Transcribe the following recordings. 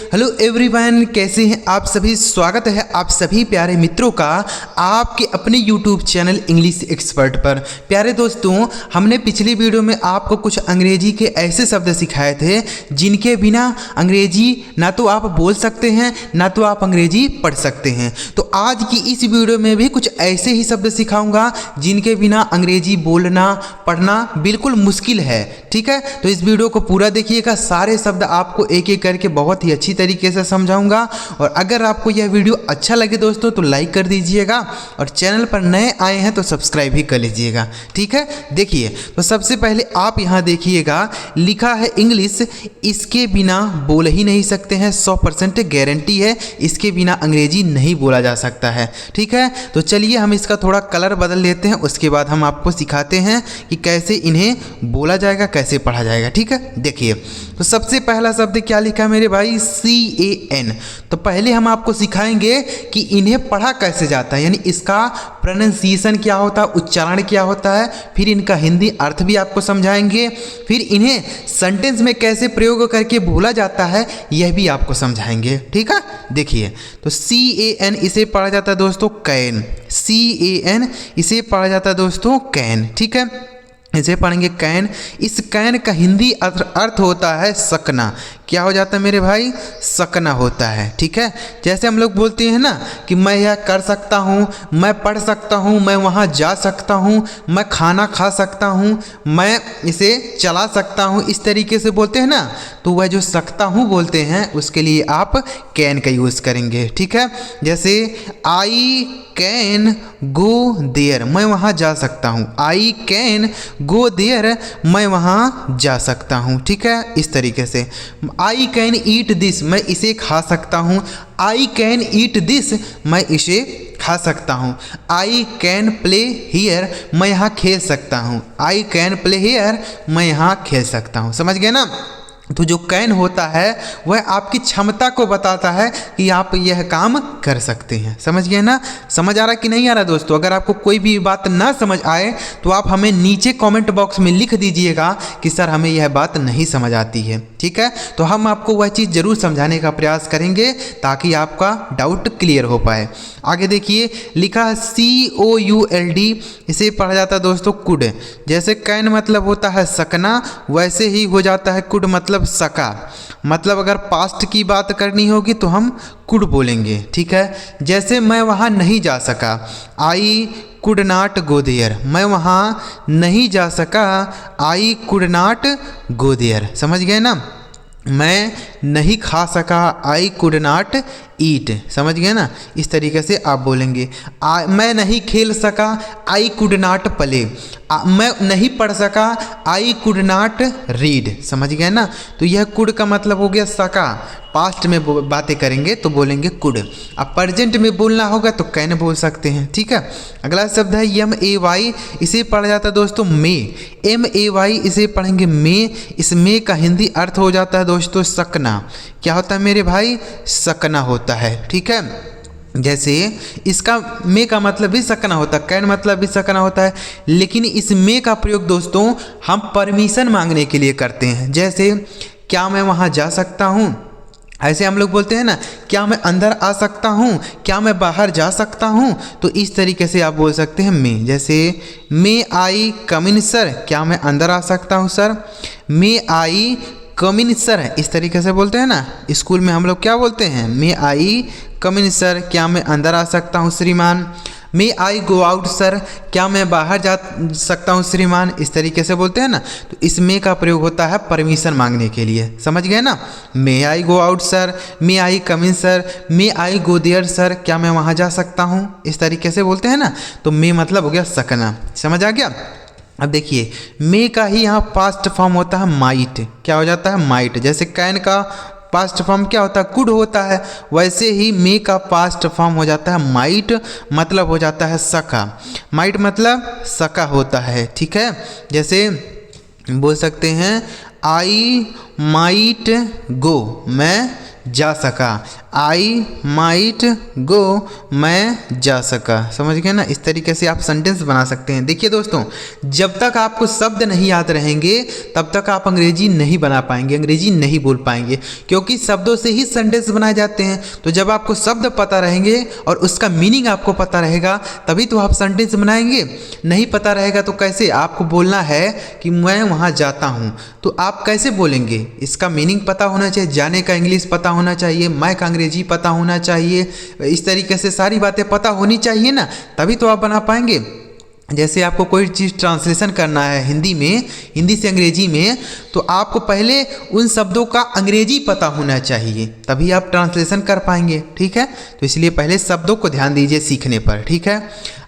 Hello everyone, कैसे हैं आप सभी। स्वागत है आप सभी प्यारे मित्रों का आपके अपने यूट्यूब चैनल इंग्लिश एक्सपर्ट पर। प्यारे दोस्तों, हमने पिछली वीडियो में आपको कुछ अंग्रेजी के ऐसे शब्द सिखाए थे जिनके बिना अंग्रेजी ना तो आप बोल सकते हैं ना तो आप अंग्रेजी पढ़ सकते हैं। तो आज की इस वीडियो में भी कुछ ऐसे ही शब्द सिखाऊंगा जिनके बिना अंग्रेजी बोलना पढ़ना बिल्कुल मुश्किल है। ठीक है, तो इस वीडियो को पूरा देखिएगा। सारे शब्द आपको एक एक करके बहुत ही अच्छी तरीके से समझाऊंगा। और अगर आपको यह वीडियो अच्छा लगे दोस्तों तो लाइक कर दीजिएगा और चैनल पर नए आए हैं तो सब्सक्राइब भी कर लीजिएगा। ठीक है, देखिए तो सबसे पहले आप यहाँ देखिएगा, लिखा है इंग्लिश इसके बिना बोल ही नहीं सकते हैं। 100% गारंटी है, इसके बिना अंग्रेजी नहीं बोला जा सकता है। ठीक है, तो चलिए हम इसका थोड़ा कलर बदल लेते हैं, उसके बाद हम आपको सिखाते हैं कि कैसे इन्हें बोला जाएगा, कैसे पढ़ा जाएगा। ठीक है, देखिए तो सबसे पहला शब्द क्या लिखा है मेरे भाई, CAN। तो पहले हम आपको सिखाएंगे कि इन्हें पढ़ा कैसे जाता है, यानी इसका प्रोनाउंसिएशन क्या होता है, उच्चारण क्या होता है, फिर इनका हिंदी अर्थ भी आपको समझाएंगे, फिर इन्हें सेंटेंस में कैसे प्रयोग करके बोला जाता है यह भी आपको समझाएंगे। ठीक है, देखिए तो CAN इसे पढ़ा जाता है दोस्तों कैन। CAN इसे पढ़ा जाता है दोस्तों कैन। ठीक है, इसे पढ़ेंगे कैन। इस कैन का हिंदी अर्थ होता है सकना। क्या हो जाता है मेरे भाई, सकना होता है। ठीक है, जैसे हम लोग बोलते हैं ना कि मैं यह कर सकता हूँ, मैं पढ़ सकता हूँ, मैं वहाँ जा सकता हूँ, मैं खाना खा सकता हूँ, मैं इसे चला सकता हूँ, इस तरीके से बोलते हैं ना। तो वह जो सकता हूँ बोलते हैं उसके लिए आप कैन का यूज़ करेंगे। ठीक है, जैसे आई कैन गो देयर, मैं वहाँ जा सकता हूँ। आई कैन गो देयर, मैं वहाँ जा सकता हूँ। ठीक है, इस तरीके से। आई कैन ईट दिस, मैं इसे खा सकता हूँ। आई कैन ईट दिस, मैं इसे खा सकता हूँ। आई कैन प्ले हियर, मैं यहाँ खेल सकता हूँ। आई कैन प्ले हियर, मैं यहाँ खेल सकता हूँ। समझ गए ना। तो जो कैन होता है वह आपकी क्षमता को बताता है कि आप यह काम कर सकते हैं। समझ गए ना। समझ आ रहा कि नहीं आ रहा दोस्तों। अगर आपको कोई भी बात ना समझ आए तो आप हमें नीचे कमेंट बॉक्स में लिख दीजिएगा कि सर हमें यह बात नहीं समझ आती है। ठीक है, तो हम आपको वह चीज़ ज़रूर समझाने का प्रयास करेंगे ताकि आपका डाउट क्लियर हो पाए। आगे देखिए, लिखा है COULD, इसे पढ़ा जाता है दोस्तों कुड। जैसे कैन मतलब होता है सकना, वैसे ही हो जाता है कुड मतलब सका। मतलब अगर पास्ट की बात करनी होगी तो हम कुड बोलेंगे। ठीक है, जैसे मैं वहाँ नहीं जा सका, I could not go there, मैं वहाँ नहीं जा सका, I could not go there. समझ गए ना। मैं नहीं खा सका, आई कुड नॉट ईट। समझ गए ना, इस तरीके से आप बोलेंगे। मैं नहीं खेल सका, आई कुड नॉट प्ले। मैं नहीं पढ़ सका, आई कुड नॉट रीड। समझ गए ना। तो यह कुड का मतलब हो गया सका। पास्ट में बातें करेंगे तो बोलेंगे कुड। अब प्रेजेंट में बोलना होगा तो कैन बोल सकते हैं। ठीक है, अगला शब्द है MAY, इसे पढ़ा जाता है दोस्तों मे। MAY इसे पढ़ेंगे मे। इस मे का हिंदी अर्थ हो जाता है दोस्तों सकना। क्या होता है मेरे भाई, सकना होता है। ठीक है, जैसे इसका मे का मतलब भी सकना होता है, कैन मतलब भी सकना होता है, लेकिन इस मे का प्रयोग दोस्तों हम परमिशन मांगने के लिए करते हैं। जैसे क्या मैं वहाँ जा सकता हूँ, ऐसे हम लोग बोलते हैं ना, क्या मैं अंदर आ सकता हूँ, क्या मैं बाहर जा सकता हूँ। तो इस तरीके से आप बोल सकते हैं मे। जैसे मे आई कम इन सर, क्या मैं अंदर आ सकता हूँ sir. May I come in sir, इस तरीके से बोलते हैं ना। स्कूल में हम लोग क्या बोलते हैं, मे आई कम इन सर, क्या मैं अंदर आ सकता हूँ श्रीमान। मे आई गो आउट सर, क्या मैं बाहर जा सकता हूँ श्रीमान। इस तरीके से बोलते हैं ना। तो इस मे का प्रयोग होता है परमिशन मांगने के लिए। समझ गए ना। May I go out sir, may I come in sir, may I go there sir, क्या मैं वहाँ जा सकता हूँ। इस तरीके से बोलते हैं ना। तो मे मतलब हो गया सकना। समझ आ गया। अब देखिए, मे का ही यहाँ पास्ट फॉर्म होता है माइट। क्या हो जाता है, माइट। जैसे कैन का पास्ट फॉर्म क्या होता है, कुड होता है, वैसे ही मे का पास्ट फॉर्म हो जाता है माइट, मतलब हो जाता है सका। माइट मतलब सका होता है। ठीक है, जैसे बोल सकते हैं आई माइट गो, मैं जा सका। आई माइट गो, मैं जा सका। समझ गए ना, इस तरीके से आप सेंटेंस बना सकते हैं। देखिए दोस्तों, जब तक आपको शब्द नहीं याद रहेंगे तब तक आप अंग्रेजी नहीं बना पाएंगे, अंग्रेजी नहीं बोल पाएंगे, क्योंकि शब्दों से ही सेंटेंस बनाए जाते हैं। तो जब आपको शब्द पता रहेंगे और उसका मीनिंग आपको पता रहेगा तभी तो आप सेंटेंस बनाएंगे। नहीं पता रहेगा तो कैसे? आपको बोलना है कि मैं वहाँ जाता हूँ, तो आप कैसे बोलेंगे? इसका मीनिंग पता होना चाहिए, जाने का इंग्लिश पता होना चाहिए, मैं का अंग्रेजी पता होना चाहिए, इस तरीके से सारी बातें पता होनी चाहिए ना, तभी तो आप बना पाएंगे। जैसे आपको कोई चीज़ ट्रांसलेशन करना है हिंदी में, हिंदी से अंग्रेजी में, तो आपको पहले उन शब्दों का अंग्रेजी पता होना चाहिए, तभी आप ट्रांसलेशन कर पाएंगे। ठीक है, तो इसलिए पहले शब्दों को ध्यान दीजिए सीखने पर। ठीक है,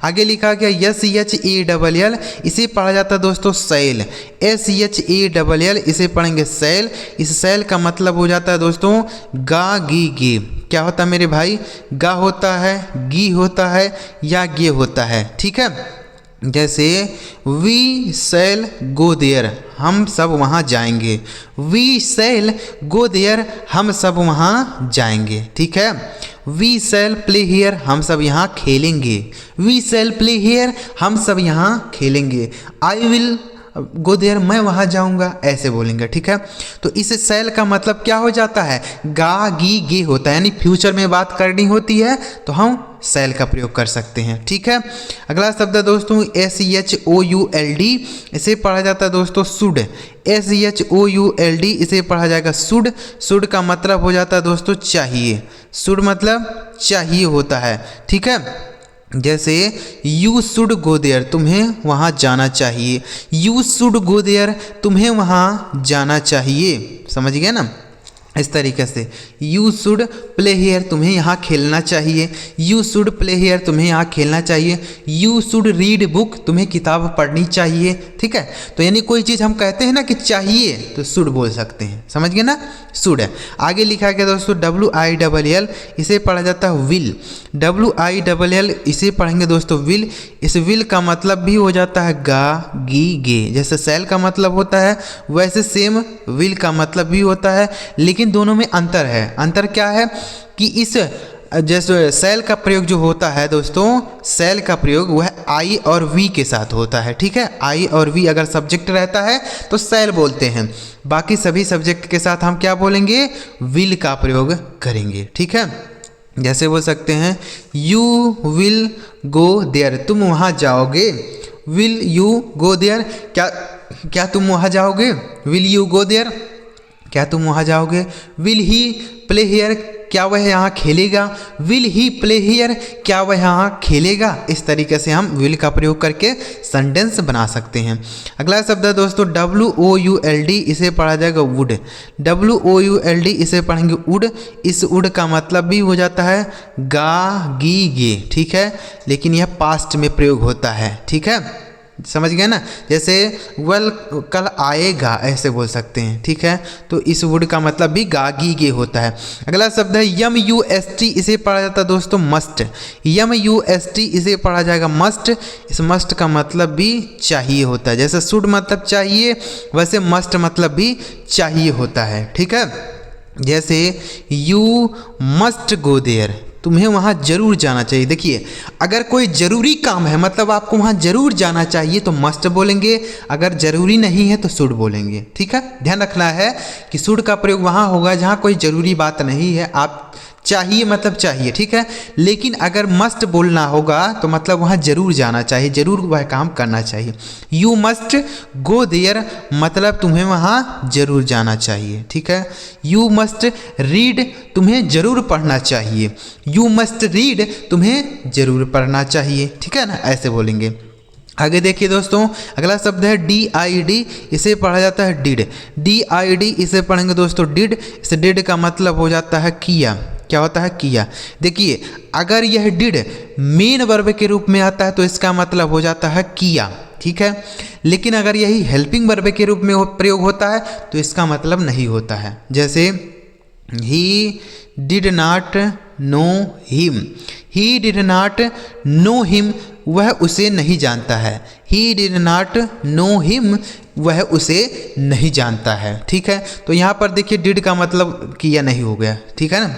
आगे लिखा गया SEL, इसे पढ़ा जाता है दोस्तों सैल। SEL इसे पढ़ेंगे सैल। इस सैल का मतलब हो जाता है दोस्तों गा गी गे। क्या होता है मेरे भाई? गा होता है, गी होता है या गे होता है। ठीक है, जैसे वी सेल गो देयर, हम सब वहाँ जाएंगे। वी सेल गो देयर, हम सब वहाँ जाएंगे। ठीक है, वी सेल प्ले हियर, हम सब यहाँ खेलेंगे। वी सेल प्ले हियर, हम सब यहाँ खेलेंगे। आई विल गो देयर, मैं वहाँ जाऊँगा, ऐसे बोलेंगे। ठीक है, तो इस सेल का मतलब क्या हो जाता है? गा गी गे होता है, यानी फ्यूचर में बात करनी होती है तो हम सेल का प्रयोग कर सकते हैं। ठीक है, अगला शब्द है दोस्तों SEHOULD, इसे पढ़ा जाता है दोस्तों शुड। SEHOULD इसे पढ़ा जाएगा शुड। शुड का मतलब हो जाता है दोस्तों चाहिए। शुड मतलब चाहिए होता है। ठीक है, जैसे यू शुड गो देयर, तुम्हें वहाँ जाना चाहिए। यू शुड गो देयर, तुम्हें वहाँ जाना चाहिए। समझ गए ना, इस तरीके से। यू शुड प्ले हियर, तुम्हें यहाँ खेलना चाहिए। यू शुड प्ले हियर, तुम्हें यहाँ खेलना चाहिए। यू शुड रीड बुक, तुम्हें किताब पढ़नी चाहिए। ठीक है, तो यानी कोई चीज़ हम कहते हैं ना कि चाहिए तो शुड बोल सकते हैं। समझ गए ना, शुड है। आगे लिखा गया दोस्तों WILL, इसे पढ़ा जाता है विल। WILL इसे पढ़ेंगे दोस्तों विल। इस विल का मतलब भी हो जाता है गा गी गे। जैसे सेल का मतलब होता है वैसे सेम विल का मतलब भी होता है, लेकिन दोनों में अंतर है। अंतर क्या है कि इस जैसे सेल का प्रयोग जो होता है दोस्तों, सेल का प्रयोग वह आई और वी के साथ होता है। ठीक है, आई और वी अगर सब्जेक्ट रहता है तो सेल बोलते हैं, बाकी सभी सब्जेक्ट के साथ हम क्या बोलेंगे? विल का प्रयोग करेंगे। ठीक है, जैसे बोल सकते हैं यू विल गो देयर, तुम वहाँ जाओगे। विल यू गो देयर, क्या तुम वहाँ जाओगे? विल यू गो देयर, क्या तुम वहाँ जाओगे? विल ही प्ले हियर, क्या वह यहाँ खेलेगा? विल ही प्ले हियर, क्या वह यहाँ खेलेगा? इस तरीके से हम विल का प्रयोग करके सेंटेंस बना सकते हैं। अगला शब्द है दोस्तों WOULD, इसे पढ़ा जाएगा वुड। WOULD इसे पढ़ेंगे वुड। इस वुड का मतलब भी हो जाता है गा गी गे। ठीक है, लेकिन यह पास्ट में प्रयोग होता है। ठीक है, समझ गए ना, जैसे वेल कल आएगा ऐसे बोल सकते हैं। ठीक है, तो इस वुड का मतलब भी गागी गे होता है। अगला शब्द है MUST, इसे पढ़ा जाता है दोस्तों मस्ट। MUST इसे पढ़ा जाएगा मस्ट। इस मस्ट का मतलब भी चाहिए होता है। जैसे शुड मतलब चाहिए, वैसे मस्ट मतलब भी चाहिए होता है। ठीक है, जैसे यू मस्ट गो देयर, तुम्हें वहाँ जरूर जाना चाहिए। देखिए, अगर कोई ज़रूरी काम है मतलब आपको वहाँ जरूर जाना चाहिए तो मस्ट बोलेंगे, अगर ज़रूरी नहीं है तो शुड बोलेंगे। ठीक है, ध्यान रखना है कि शुड का प्रयोग वहाँ होगा जहाँ कोई ज़रूरी बात नहीं है, आप चाहिए मतलब चाहिए। ठीक है, लेकिन अगर मस्ट बोलना होगा तो मतलब वहाँ जरूर जाना चाहिए, जरूर वह काम करना चाहिए। यू मस्ट गो देयर मतलब तुम्हें वहाँ जरूर जाना चाहिए। ठीक है, यू मस्ट रीड, तुम्हें जरूर पढ़ना चाहिए। यू मस्ट रीड, तुम्हें जरूर पढ़ना चाहिए। ठीक है ना, ऐसे बोलेंगे। आगे देखिए दोस्तों, अगला शब्द है DID, इसे पढ़ा जाता है डिड। DID इसे पढ़ेंगे दोस्तों डिड। इस डिड का मतलब हो जाता है किया। क्या होता है? किया। देखिए, अगर यह डिड मेन वर्ब के रूप में आता है तो इसका मतलब हो जाता है किया। ठीक है, लेकिन अगर यही हेल्पिंग वर्ब के रूप में प्रयोग होता है तो इसका मतलब नहीं होता है। जैसे he did not know him, he did not know him, वह उसे नहीं जानता है। He did not know him, वह उसे नहीं जानता है। ठीक है, तो यहाँ पर देखिए डिड का मतलब किया नहीं हो गया। ठीक है ना,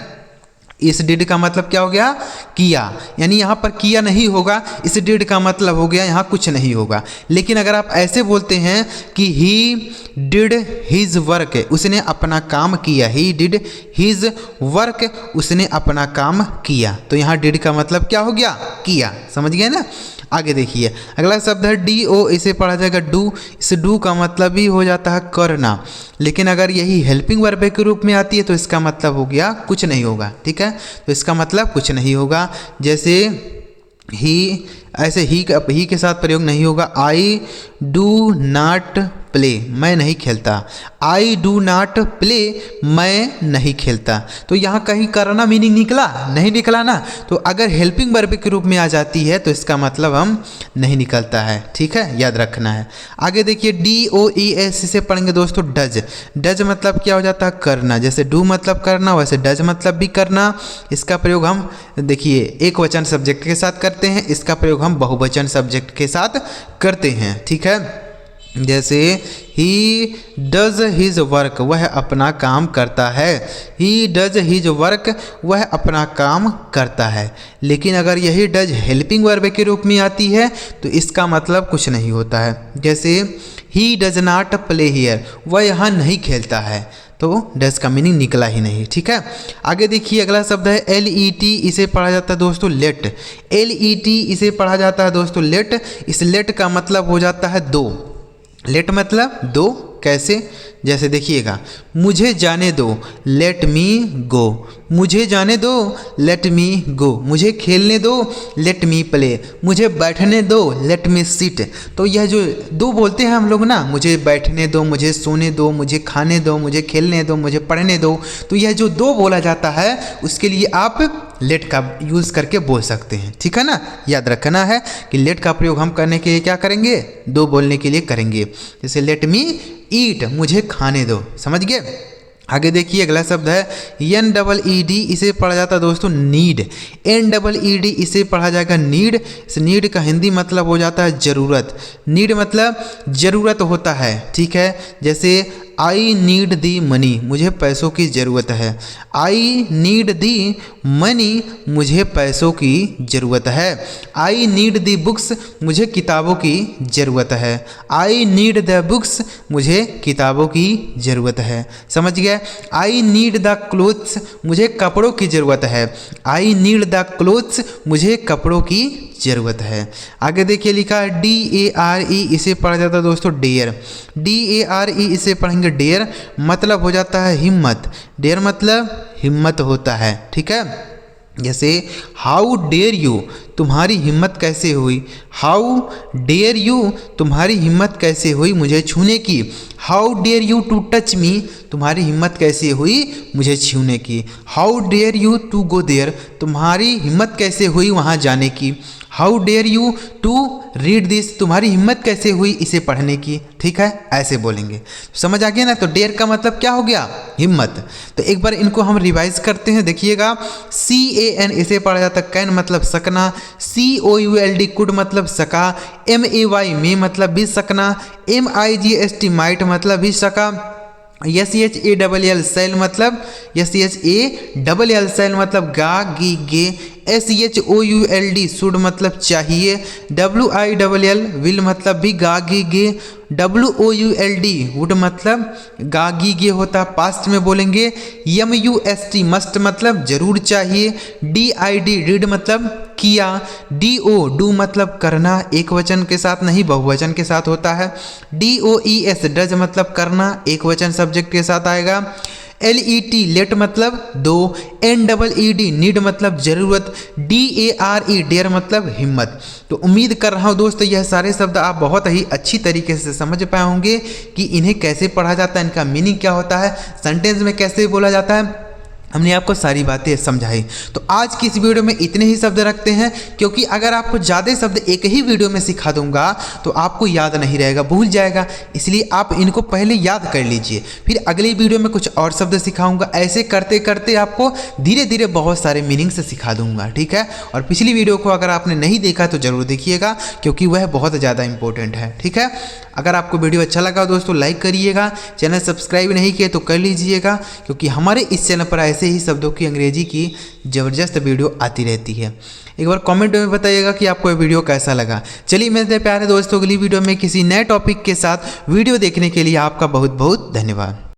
इस डिड का मतलब क्या हो गया, किया, यानी यहाँ पर किया नहीं होगा, इस डिड का मतलब हो गया यहाँ कुछ नहीं होगा। लेकिन अगर आप ऐसे बोलते हैं कि ही डिड हिज वर्क, उसने अपना काम किया, ही डिड हिज वर्क, उसने अपना काम किया, तो यहाँ डिड का मतलब क्या हो गया, किया। समझ गए ना। आगे देखिए अगला शब्द है डी ओ, इसे पढ़ा जाएगा डू। इस डू का मतलब भी हो जाता है करना, लेकिन अगर यही हेल्पिंग वर्ब के रूप में आती है तो इसका मतलब हो गया कुछ नहीं होगा। ठीक है, तो इसका मतलब कुछ नहीं होगा। जैसे ही, ऐसे ही के साथ प्रयोग नहीं होगा। आई डू नॉट प्ले, मैं नहीं खेलता। आई डू नॉट प्ले, मैं नहीं खेलता। तो यहाँ कहीं करना मीनिंग निकला नहीं, निकला ना। तो अगर हेल्पिंग वर्ब के रूप में आ जाती है तो इसका मतलब हम नहीं निकलता है। ठीक है, याद रखना है। आगे देखिए डी ओ ई एस, इसे पढ़ेंगे दोस्तों डज। डज मतलब क्या हो जाता है, करना। जैसे डू मतलब करना, वैसे डज मतलब भी करना। इसका प्रयोग हम देखिए एक वचन सब्जेक्ट के साथ करते हैं, इसका प्रयोग हम बहुवचन सब्जेक्ट के साथ करते हैं। ठीक है, जैसे ही डज हिज वर्क, वह अपना काम करता है। ही डज हिज वर्क, वह अपना काम करता है। लेकिन अगर यही डज हेल्पिंग वर्ब के रूप में आती है तो इसका मतलब कुछ नहीं होता है। जैसे he does not play here, वह यहाँ नहीं खेलता है, तो डज का मीनिंग निकला ही नहीं। ठीक है, आगे देखिए अगला शब्द है एल ई टी, इसे पढ़ा जाता है दोस्तों लेट। एल ई टी, इसे पढ़ा जाता है दोस्तों लेट। इस लेट का मतलब हो जाता है दो। लेट मतलब दो, कैसे, जैसे देखिएगा मुझे जाने दो, लेट मी गो। मुझे जाने दो, लेट मी गो। मुझे खेलने दो, लेट मी प्ले। मुझे बैठने दो, लेट मी सिट। तो यह जो दो बोलते हैं हम लोग ना, मुझे बैठने दो, मुझे सोने दो, मुझे खाने दो, मुझे खेलने दो, मुझे पढ़ने दो, तो यह जो दो बोला जाता है उसके लिए आप लेट का यूज़ करके बोल सकते हैं। ठीक है ना, याद रखना है कि लेट का प्रयोग हम करने के लिए क्या करेंगे, दो बोलने के लिए करेंगे। जैसे लेट मी ईट, मुझे खाने दो। समझ गए। आगे देखिए अगला शब्द है एन डबल ई डी, इसे पढ़ा जाता है दोस्तों need. N double E D, इसे पढ़ा जाएगा नीड। इस नीड का हिंदी मतलब हो जाता है ज़रूरत। नीड मतलब ज़रूरत होता है। ठीक है, जैसे आई नीड दी मनी, मुझे पैसों की ज़रूरत है। आई नीड दी मनी, मुझे पैसों की ज़रूरत है। आई नीड दी बुक्स, मुझे किताबों की ज़रूरत है। आई नीड द बुक्स, मुझे किताबों की ज़रूरत है। समझ गए। आई नीड द क्लोथ्स, मुझे कपड़ों की ज़रूरत है। आई नीड द क्लोथ्स, मुझे कपड़ों की ज़रूरत है। आगे देखिए लिखा है डी ए आर ई, इसे पढ़ा जाता है दोस्तों dare. D A R E, इसे पढ़ेंगे डेयर। मतलब हो जाता है हिम्मत। डेयर मतलब हिम्मत होता है। ठीक है, जैसे हाउ डेयर यू, तुम्हारी हिम्मत कैसे हुई। हाउ डेयर यू, तुम्हारी हिम्मत कैसे हुई मुझे छूने की। How dare you to touch me, तुम्हारी हिम्मत कैसे हुई मुझे छूने की। How dare you to go there, तुम्हारी हिम्मत कैसे हुई वहाँ जाने की। How dare you to read this, तुम्हारी हिम्मत कैसे हुई इसे पढ़ने की। ठीक है, ऐसे बोलेंगे। समझ आ गया ना। तो डेयर का मतलब क्या हो गया, हिम्मत। तो एक बार इनको हम रिवाइज करते हैं, देखिएगा सी ए एन, इसे पढ़ा जाता है कैन मतलब सकना। C O U L D could मतलब सका। एम ए वाई में मतलब भी सकना। M I G H T might मतलब भी सका। S H A double L shall मतलब S H A double L shall मतलब गा गी गे। S H O U L D should मतलब चाहिए। W I double L will मतलब भी गा गी गे। W O U L D would मतलब गा गी गे होता, पास्ट में बोलेंगे। M U S T must मतलब जरूर चाहिए। डी आई डी रीड मतलब किया। डी ओ डू मतलब करना, एक वचन के साथ नहीं बहुवचन के साथ होता है। D O E S does मतलब करना, एक वचन सब्जेक्ट के साथ आएगा। एल ई टी लेट मतलब दो। N double E D need मतलब ज़रूरत। D A R E dare मतलब हिम्मत। तो उम्मीद कर रहा हूँ दोस्तों यह सारे शब्द आप बहुत ही अच्छी तरीके से समझ पाए होंगे कि इन्हें कैसे पढ़ा जाता है, इनका मीनिंग क्या होता है, सेंटेंस में कैसे बोला जाता है। हमने आपको सारी बातें समझाई। तो आज की इस वीडियो में इतने ही शब्द रखते हैं, क्योंकि अगर आपको ज़्यादा शब्द एक ही वीडियो में सिखा दूंगा तो आपको याद नहीं रहेगा, भूल जाएगा। इसलिए आप इनको पहले याद कर लीजिए, फिर अगली वीडियो में कुछ और शब्द सिखाऊंगा। ऐसे करते करते आपको धीरे धीरे बहुत सारे मीनिंग से सिखा दूंगा, ठीक है। और पिछली वीडियो को अगर आपने नहीं देखा तो ज़रूर देखिएगा, क्योंकि वह बहुत ज़्यादा इंपॉर्टेंट है, ठीक है। अगर आपको वीडियो अच्छा लगा दोस्तों लाइक करिएगा, चैनल सब्सक्राइब नहीं किए तो कर लीजिएगा, क्योंकि हमारे इस चैनल पर ऐसे ही शब्दों की अंग्रेजी की ज़बरदस्त वीडियो आती रहती है। एक बार कमेंट में बताइएगा कि आपको ये वीडियो कैसा लगा। चलिए मेरे प्यारे दोस्तों, अगली वीडियो में किसी नए टॉपिक के साथ वीडियो देखने के लिए आपका बहुत बहुत धन्यवाद।